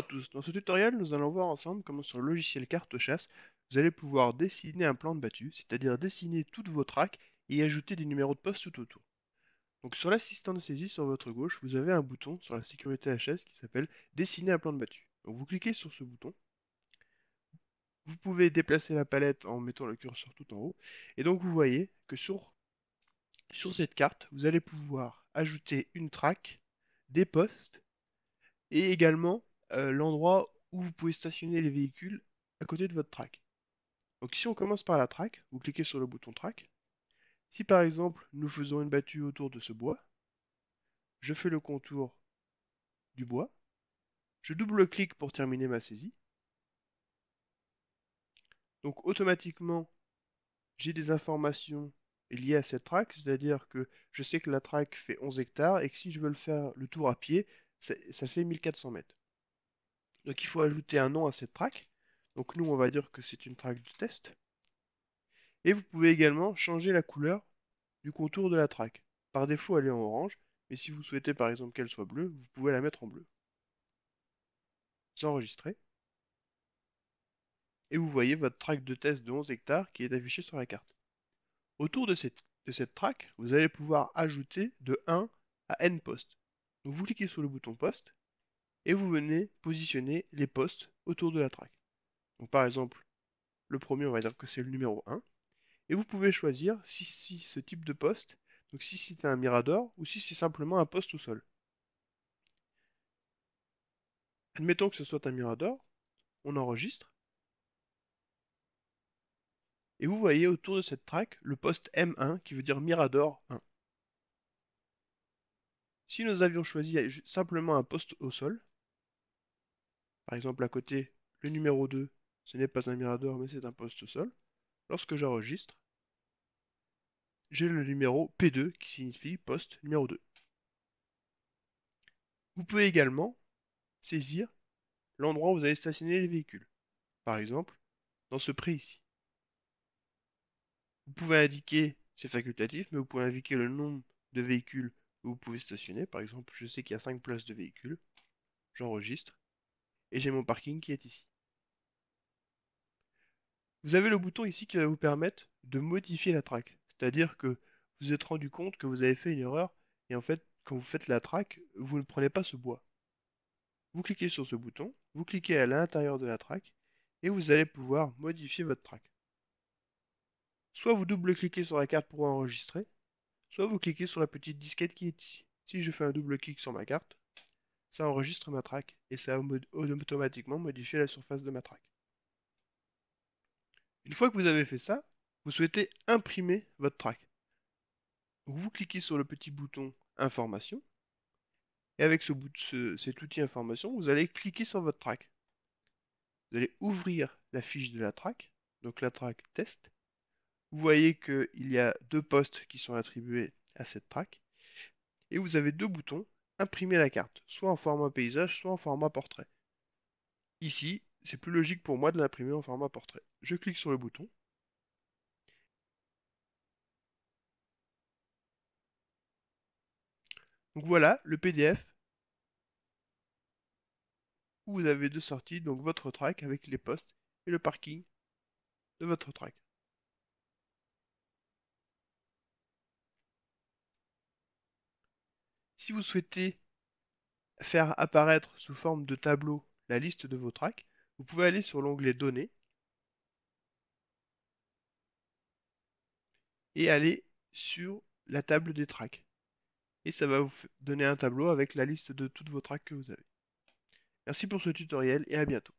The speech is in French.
à tous, dans ce tutoriel nous allons voir ensemble comment sur le logiciel carte chasse vous allez pouvoir dessiner un plan de battu, c'est-à-dire dessiner toutes vos tracks et y ajouter des numéros de poste tout autour. Donc sur l'assistant de saisie sur votre gauche, vous avez un bouton sur la sécurité HS qui s'appelle dessiner un plan de battu. Donc vous cliquez sur ce bouton, vous pouvez déplacer la palette en mettant le curseur tout en haut, et donc vous voyez que sur cette carte, vous allez pouvoir ajouter une track, des postes et également l'endroit où vous pouvez stationner les véhicules à côté de votre track. Donc si on commence par la track, vous cliquez sur le bouton track. Si par exemple nous faisons une battue autour de ce bois, je fais le contour du bois, je double-clique pour terminer ma saisie. Donc automatiquement, j'ai des informations liées à cette track, c'est-à-dire que je sais que la track fait 11 hectares et que si je veux le faire le tour à pied, ça fait 1400 mètres. Donc il faut ajouter un nom à cette track. Donc nous, on va dire que c'est une track de test. Et vous pouvez également changer la couleur du contour de la track. Par défaut, elle est en orange, mais si vous souhaitez par exemple qu'elle soit bleue, vous pouvez la mettre en bleu. Vous enregistrez, et vous voyez votre track de test de 11 hectares qui est affiché sur la carte. Autour de cette track, vous allez pouvoir ajouter de 1 à n postes. Donc vous cliquez sur le bouton poste, et vous venez positionner les postes autour de la track. Donc par exemple, le premier, on va dire que c'est le numéro 1. Et vous pouvez choisir si ce type de poste, donc si c'est un mirador ou si c'est simplement un poste au sol. Admettons que ce soit un mirador, on enregistre, et vous voyez autour de cette track le poste M1 qui veut dire mirador 1. Si nous avions choisi simplement un poste au sol, par exemple à côté, le numéro 2, ce n'est pas un mirador mais c'est un poste au sol, lorsque j'enregistre, j'ai le numéro P2 qui signifie poste numéro 2. Vous pouvez également saisir l'endroit où vous allez stationner les véhicules. Par exemple, dans ce pré ici. Vous pouvez indiquer, c'est facultatif, mais vous pouvez indiquer le nombre de véhicules que vous pouvez stationner. Par exemple, je sais qu'il y a 5 places de véhicules. J'enregistre. Et j'ai mon parking qui est ici. Vous avez le bouton ici qui va vous permettre de modifier la track. C'est-à-dire que vous vous êtes rendu compte que vous avez fait une erreur. Et en fait, quand vous faites la track, vous ne prenez pas ce bois. Vous cliquez sur ce bouton, vous cliquez à l'intérieur de la track, et vous allez pouvoir modifier votre track. Soit vous double-cliquez sur la carte pour enregistrer, soit vous cliquez sur la petite disquette qui est ici. Si je fais un double clic sur ma carte, ça enregistre ma track et ça va automatiquement modifier la surface de ma track. Une fois que vous avez fait ça, vous souhaitez imprimer votre track. Donc vous cliquez sur le petit bouton Information et avec cet outil Information, vous allez cliquer sur votre track. Vous allez ouvrir la fiche de la track, donc la track test. Vous voyez qu'il y a deux postes qui sont attribués à cette track. Et vous avez deux boutons, imprimer la carte, soit en format paysage, soit en format portrait. Ici, c'est plus logique pour moi de l'imprimer en format portrait. Je clique sur le bouton. Donc voilà le PDF où vous avez deux sorties, donc votre track avec les postes et le parking de votre track. Si vous souhaitez faire apparaître sous forme de tableau la liste de vos tracks, vous pouvez aller sur l'onglet Données et aller sur la table des tracks. Et ça va vous donner un tableau avec la liste de toutes vos tracks que vous avez. Merci pour ce tutoriel et à bientôt.